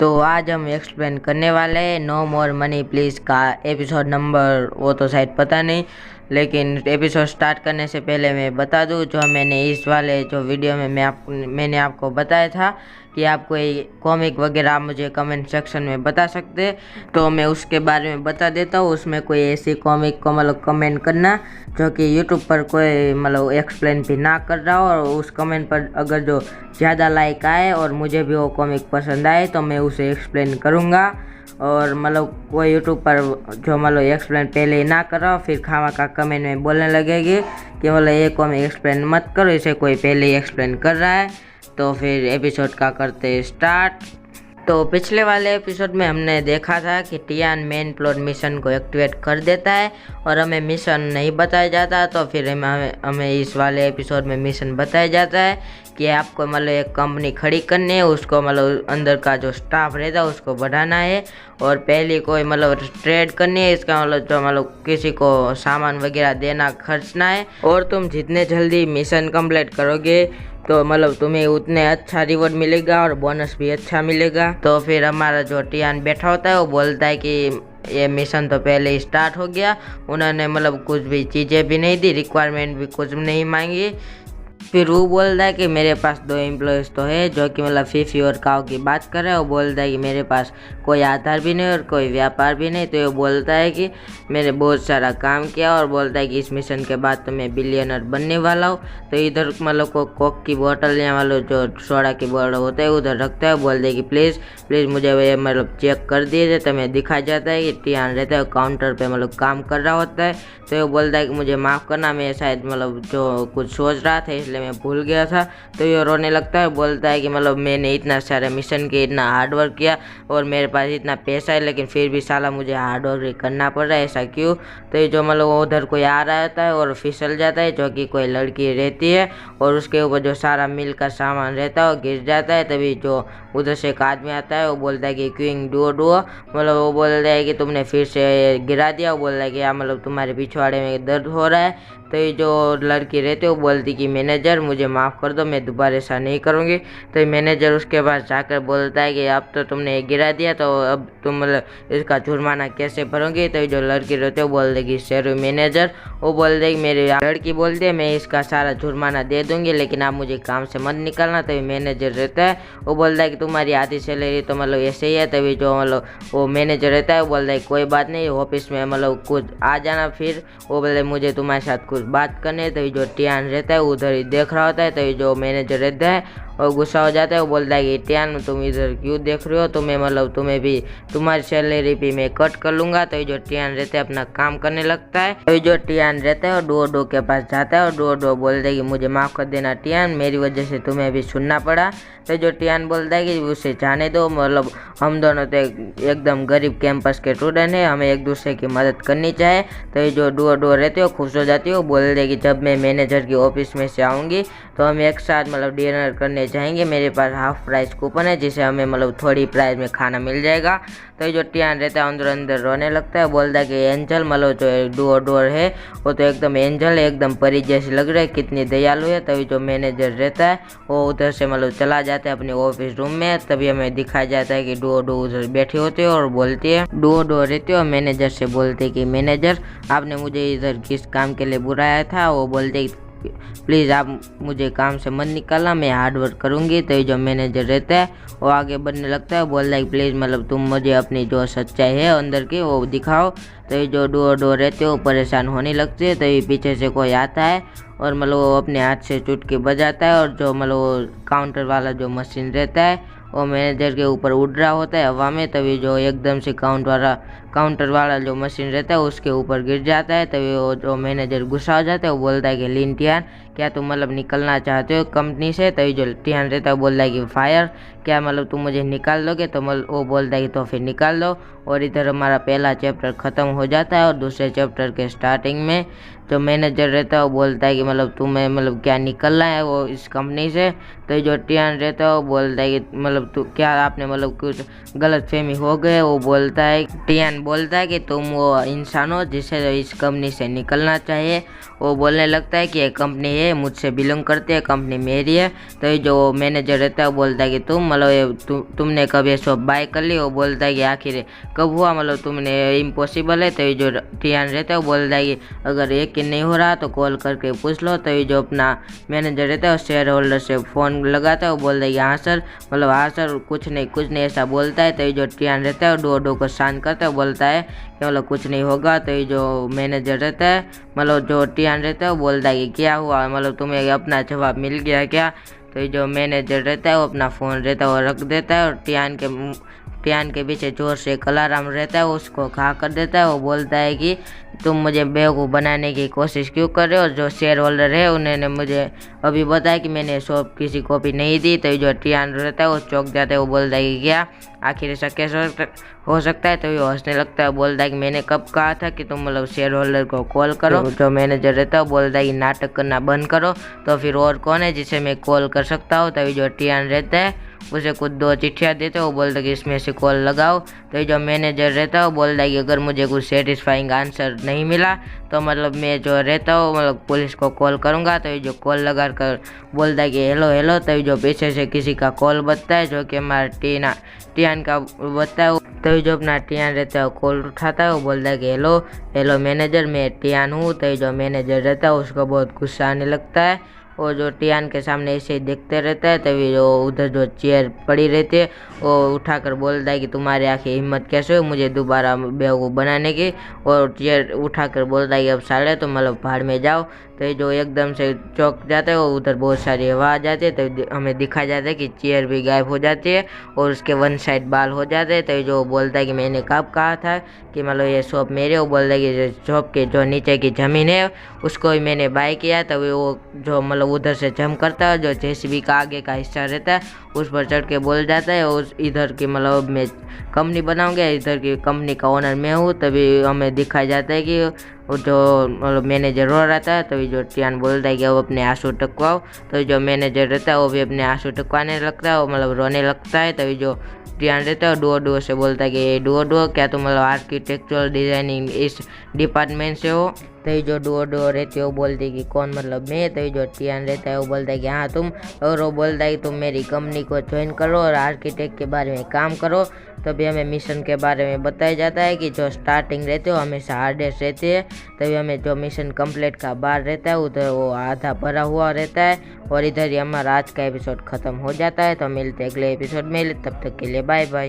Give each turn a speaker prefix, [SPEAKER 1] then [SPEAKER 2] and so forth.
[SPEAKER 1] तो आज हम एक्सप्लेन करने वाले हैं नो मोर मनी प्लीज़ का एपिसोड नंबर, वो तो शायद पता नहीं, लेकिन एपिसोड स्टार्ट करने से पहले मैं बता दूं जो मैंने इस वाले जो वीडियो में मैंने आपको बताया था कि आप कोई कॉमिक वगैरह आप मुझे कमेंट सेक्शन में बता सकते हैं, तो मैं उसके बारे में बता देता हूँ। उसमें कोई ऐसी कॉमिक को मतलब कमेंट करना जो कि यूट्यूब पर कोई मतलब एक्सप्लेन भी ना कर रहा हो, और उस कमेंट पर अगर जो ज़्यादा लाइक आए और मुझे भी वो कॉमिक पसंद आए तो मैं उसे एक्सप्लेन करूँगा। और मतलब कोई यूट्यूब पर जो मतलब एक्सप्लेन पहले ही ना करो फिर खामा का कमेंट में बोलने लगेगी कि मतलब ये कॉमिक एक्सप्लेन मत करो, इसे कोई पहले ही एक्सप्लेन कर रहा है। तो फिर एपिसोड का करते स्टार्ट। तो पिछले वाले एपिसोड में हमने देखा था कि टियान मेन प्लॉट मिशन को एक्टिवेट कर देता है और हमें मिशन नहीं बताया जाता, तो फिर हमें इस वाले एपिसोड में मिशन बताया जाता है कि आपको मतलब एक कंपनी खड़ी करनी है, उसको मतलब अंदर का जो स्टाफ रहता है उसको बढ़ाना है, और पहली कोई मतलब ट्रेड करनी है, इसका मतलब जो मतलब किसी को सामान वगैरह देना खर्चना है, और तुम जितने जल्दी मिशन कंप्लीट करोगे तो मतलब तुम्हें उतने अच्छा रिवॉर्ड मिलेगा और बोनस भी अच्छा मिलेगा। तो फिर हमारा जो टियान बैठा होता है वो बोलता है कि ये मिशन तो पहले ही स्टार्ट हो गया, उन्होंने मतलब कुछ भी चीज़ें भी नहीं दी, रिक्वायरमेंट भी कुछ नहीं मांगी। फिर वो बोलता है कि मेरे पास 2 एम्प्लॉयज़ तो है, जो कि मतलब फीफी और काव की बात कर रहा है। वो बोलता है कि मेरे पास कोई आधार भी नहीं और कोई व्यापार भी नहीं। तो ये बोलता है कि मैंने बहुत सारा काम किया, और बोलता है कि इस मिशन के बाद तो मैं बिलियनर बनने वाला हूँ। तो इधर मतलब को कोक की बोतल या मतलब जो सोडा की बोतल होता है उधर रखता है। बोलते है कि प्लीज़ मुझे ये मतलब चेक कर दिए थे। तो मैं दिखाया जाता है कि टियान रहता है काउंटर पे मतलब काम कर रहा होता है। तो वो बोलता है कि मुझे माफ़ करना, मैं शायद मतलब जो कुछ सोच रहा था इसलिए मैं भूल गया था। तो ये रोने लगता है, बोलता है कि मतलब मैंने इतना सारे मिशन किए, इतना हार्डवर्क किया और मेरे पास इतना पैसा है, लेकिन फिर भी साला मुझे हार्डवर्क करना पड़ रहा है, ऐसा क्यों। तो ये जो मतलब उधर कोई आ रहा होता है और फिसल जाता है, जो कि कोई लड़की रहती है, और उसके ऊपर जो सारा मिल का सामान रहता है वो गिर जाता है। तभी जो उधर से एक आदमी आता है वो बोलता है कि क्विंग डुओ मतलब वो बोलता है कि तुमने फिर से गिरा दिया। वो बोलता है कि हाँ मतलब तुम्हारे पिछवाड़े में दर्द हो रहा है। तो ये जो लड़की रहती है वो बोलती कि मैनेजर मुझे माफ़ कर दो, मैं दोबारा ऐसा नहीं करूँगी। तो मैनेजर उसके पास जाकर बोलता है कि अब तो तुमने ये गिरा दिया, तो अब तुम मतलब इसका जुर्माना कैसे भरोगे। तो जो लड़की रहती है वो बोल देगी शेरू मैनेजर, वो बोल देगी मेरी लड़की बोलती है मैं इसका सारा जुर्माना दे दूँगी, लेकिन आप मुझे काम से मत निकालना। तभी मैनेजर रहता है वो बोलता है कि तुम्हारी आधी सैलरी तो मतलब ऐसे ही है। तभी जो मतलब वो मैनेजर रहता है वो बोलता है कोई बात नहीं, ऑफिस में मतलब कुछ आ जाना। फिर वो बोलते मुझे तुम्हारे साथ कुछ बात करनी है। तभी जो टियान रहता है उधर ही देख रहा होता है। तभी जो मैनेजर रहता है और गुस्सा हो जाता है, वो बोलता है कि टियान तुम इधर क्यों देख रहे हो, तुम्हें मतलब तुम्हें भी तुम्हारी सैलरी भी मैं कट कर लूँगा। तो जो टियान रहता है अपना काम करने लगता है। तो जो टियान रहता है वो डुओ के पास जाता है और डुओ बोलता है कि मुझे माफ़ कर देना टियान, मेरी वजह से तुम्हें भी सुनना पड़ा। तो जो टियान बोलता है कि उसे जाने दो, मतलब हम दोनों तो एकदम गरीब कैंपस के स्टूडेंट हैं, हमें एक दूसरे की मदद करनी चाहिए। तो ये जो डुओ रहती है वो खुश हो जाती है, वो बोल दे कि जब मैं मैनेजर की ऑफिस में से आऊँगी तो हम एक साथ मतलब डिनर करने जाएंगे, मेरे पास हाफ प्राइस कूपन है जिसे हमें मतलब थोड़ी प्राइस में खाना मिल जाएगा। तो जो टियान रहता है अंदर अंदर रोने लगता है, बोलता है कि एंजल मतलब जो डुओ है वो तो एकदम एंजल है, एकदम परी जैसी लग रही है, कितनी दयालु है। तभी जो मैनेजर रहता है वो उधर से मतलब चला जाता है अपने ऑफिस रूम में। तभी हमें दिखाया जाता है कि डुओ उधर बैठी होती है और बोलती है, डुओ रहती है और मैनेजर से बोलते है कि मैनेजर आपने मुझे इधर किस काम के लिए बुलाया था। वो बोलते प्लीज़ आप मुझे काम से मत निकालना, मैं हार्ड वर्क करूँगी। तो ये जो मैनेजर रहता है वो आगे बढ़ने लगता है, बोलता है प्लीज़ मतलब तुम मुझे अपनी जो सच्चाई है अंदर की वो दिखाओ। तो ये जो डुओ रहते हैं वो परेशान होने लगते हैं। तो ये पीछे से कोई आता है और मतलब वो अपने हाथ से चुटकी बजाता है, और जो मतलब वो काउंटर वाला जो मशीन रहता है वो मैनेजर के ऊपर उड़ रहा होता है हवा में। तभी जो एकदम से काउंटर वाला जो मशीन रहता है उसके ऊपर गिर जाता है। तभी वो जो मैनेजर गुस्सा हो जाता है, वो बोलता है कि लिन टियान क्या तुम मतलब निकलना चाहते हो कंपनी से। तभी जो टियान रहता है वो बोलता है कि फायर क्या मतलब तुम मुझे निकाल दोगे। तो वो बोलता है कि तो फिर निकाल दो। और इधर हमारा पहला चैप्टर ख़त्म हो जाता है, और दूसरे चैप्टर के स्टार्टिंग में जो मैनेजर रहता है वो बोलता है कि मतलब तुम्हें मतलब क्या निकलना है वो इस कंपनी से। तो जो टियान रहता है वो बोलता है कि मतलब तू क्या आपने मतलब कुछ गलत फहमी हो गए। वो बोलता है टियान टियान बोलता है कि तुम वो इंसान हो जिसे इस कंपनी से निकलना चाहिए। वो बोलने लगता है कि ये कंपनी है मुझसे बिलोंग करती है, कंपनी मेरी है। तो ये जो मैनेजर रहता है वो बोलता है कि तुमने कब ये शॉप बाय कर ली। वो बोलता है कि आखिर कब हुआ, तुमने इम्पॉसिबल है। तो ये जो टियान रहता है वो बोलता है कि अगर यकीन नहीं हो रहा तो कॉल करके पूछ लो। तो ये जो अपना मैनेजर रहता है वो शेयर होल्डर से फ़ोन लगाता है। वो बोलता है कि हाँ सर, हाँ सर, कुछ नहीं ऐसा बोलता है। तो ये जो टियान रहता है वो डो को शांत करता है, बोलता है कि कुछ नहीं होगा। तो ये जो मैनेजर रहता है जो टियान रहता है वो बोलता है कि क्या हुआ, तुम्हें अपना जवाब मिल गया क्या। तो ये जो मैनेजर रहता है वो अपना फ़ोन रहता है वो रख देता है और टियान के पीछे जोर से एक अलार्म रहता है उसको खा कर देता है। वो बोलता है कि तुम मुझे बेवकूफ़ बनाने की कोशिश क्यों कर रहे हो। जो शेयर होल्डर है उन्होंने मुझे अभी बताया कि मैंने शॉप किसी को भी नहीं दी। तो ये जो टियान रहता है वो चौंक जाता है। वो बोलता है कि क्या, आखिर ऐसा कैसे हो सकता है। तो ये हंसने लगता है, बोलता है कि मैंने कब कहा था कि तुम शेयर होल्डर को कॉल करो। जो मैनेजर रहता है वो बोलता है कि नाटक करना बंद करो। तो फिर और कौन है जिसे मैं कॉल कर सकता हूँ। तो ये जो टियान रहता है उसे कुछ 2 चिट्ठियाँ देते हैं। वो बोलता है कि इसमें से कॉल लगाओ। तो ये जो मैनेजर रहता है वो बोलता है कि अगर मुझे कुछ सेटिस्फाइंग आंसर नहीं मिला तो मैं जो रहता हूँ पुलिस को कॉल करूँगा। तो ये जो कॉल लगा कर बोलता है कि हेलो। तो ये जो पीछे से किसी का कॉल बजता है जो कि हमारा टियान का बजता है। तो ये जो अपना टियान रहता है वो कॉल उठाता है। वो बोलता है कि हेलो मैनेजर, मैं टियान हूँ। तो ये जो मैनेजर रहता है उसको बहुत गुस्सा आने लगता है। और जो टियान के सामने ऐसे ही देखते रहता है। तभी जो उधर जो चेयर पड़ी रहती है वो उठाकर बोलता है कि तुम्हारे आखिर हिम्मत कैसे हो मुझे दोबारा बेवकूफ़ बनाने की। और चेयर उठाकर बोलता है कि अब साले तुम भाड़ में जाओ। तो ये जो एकदम से चौंक जाता है वो उधर बहुत सारी हवा आ जाती है। तो हमें दिखाया जाता है कि चेयर भी गायब हो जाती है और उसके वन साइड बाल हो जाते हैं। तो ये जो बोलता है कि मैंने कब कहा था कि ये शॉप मेरी। वो बोलता है कि शॉप के जो नीचे की ज़मीन है उसको ही मैंने बाय किया। तभी वो जो उधर से जंप करता है, जो जेसीबी का आगे का हिस्सा रहता है उस पर चढ़ के बोल जाता है उस इधर की मैं कंपनी बनाऊंगा, इधर की कंपनी का ओनर मैं हूँ। तभी हमें दिखाया जाता है कि वो जो मैनेजर रो रहा था। तभी जो टियान बोलता है कि अब अपने आंसू टकवाओ। तो जो मैनेजर रहता है वो भी अपने आंसू टकवाने लगता है, वो रोने लगता है। तभी जो टियान रहता है डुओ से बोलता है कि डुओ क्या तुम आर्किटेक्चरल डिज़ाइनिंग इस डिपार्टमेंट से हो। तो ये जो डुओ रहती है वो बोलती है कि कौन, मैं। तो ये जो टियान रहता है वो बोलता है कि हाँ तुम। और वो बोलता है कि तुम मेरी कंपनी को ज्वाइन करो और आर्किटेक्ट के बारे में काम करो। तभी हमें मिशन के बारे में बताया जाता है कि जो स्टार्टिंग रहती है वो हमेशा हार्डेस्ट रहती है। तभी हमें जो मिशन कंप्लीट का बार रहता है उधर वो आधा भरा हुआ रहता है। और इधर ही हमारा आज का एपिसोड ख़त्म हो जाता है। तो मिलते हैं अगले एपिसोड में, तब तक के लिए बाय बाय।